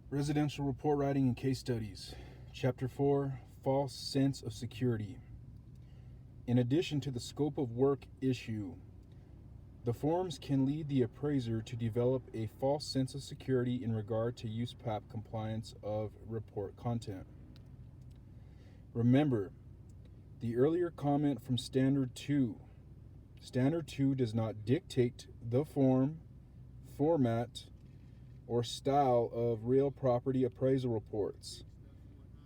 Residential Report Writing and Case Studies. Chapter 4, False Sense of Security. In addition to the scope of work issue, the forms can lead the appraiser to develop a false sense of security in regard to USPAP compliance of report content. Remember, the earlier comment from Standard 2. Standard 2 does not dictate the form, format, or style of real property appraisal reports.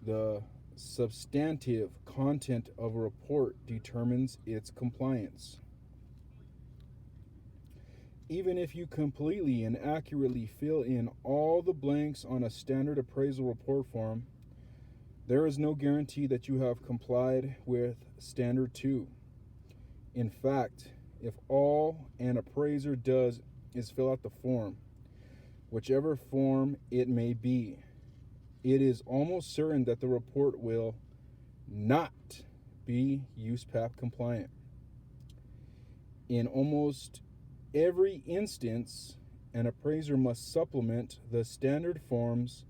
The substantive content of a report determines its compliance. Even if you completely and accurately fill in all the blanks on a standard appraisal report form, there is no guarantee that you have complied with Standard 2. In fact, if all an appraiser does is fill out the form, whichever form it may be, it is almost certain that the report will not be USPAP compliant. In almost every instance, an appraiser must supplement the standard forms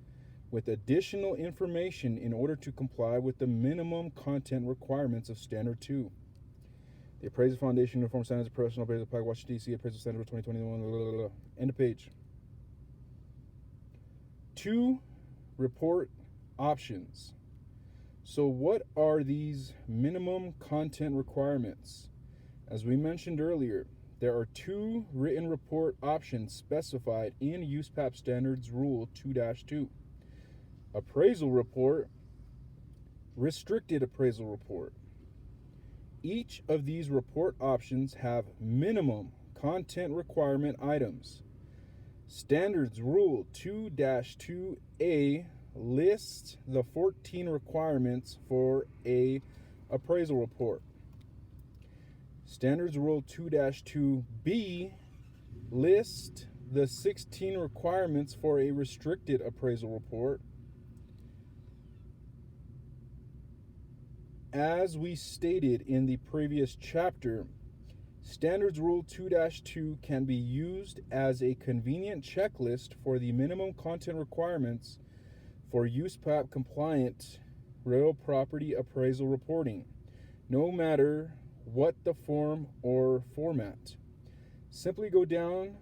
with additional information in order to comply with the minimum content requirements of Standard 2. The Appraisal Foundation Uniform Standards Professional Appraisal Pack, Washington, D.C. Appraisal Standard 2021. End of page. 2 report options. So what are these minimum content requirements? As we mentioned earlier, there are 2 written report options specified in USPAP Standards Rule 2-2. Appraisal report, restricted appraisal report. Each of these report options have minimum content requirement items. Standards Rule 2-2A lists the 14 requirements for a appraisal report. Standards Rule 2-2B lists the 16 requirements for a restricted appraisal report. As we stated in the previous chapter, Standards Rule 2-2 can be used as a convenient checklist for the minimum content requirements for USPAP compliant real property appraisal reporting, no matter what the form or format. Simply go down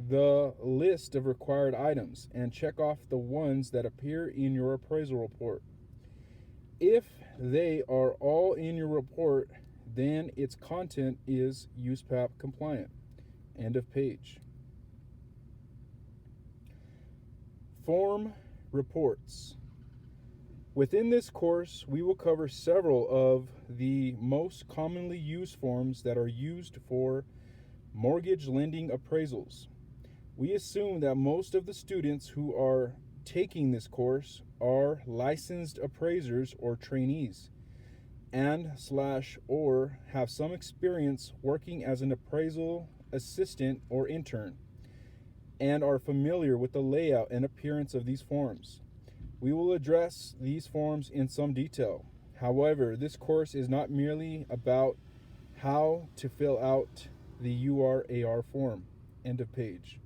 the list of required items and check off the ones that appear in your appraisal report. If they are all in your report, then its content is USPAP compliant. End of page. Form reports. Within this course, we will cover several of the most commonly used forms that are used for mortgage lending appraisals. We assume that most of the students who are taking this course are licensed appraisers or trainees or have some experience working as an appraisal assistant or intern and are familiar with the layout and appearance of these forms. We will address these forms in some detail. However, this course is not merely about how to fill out the URAR form. End of page.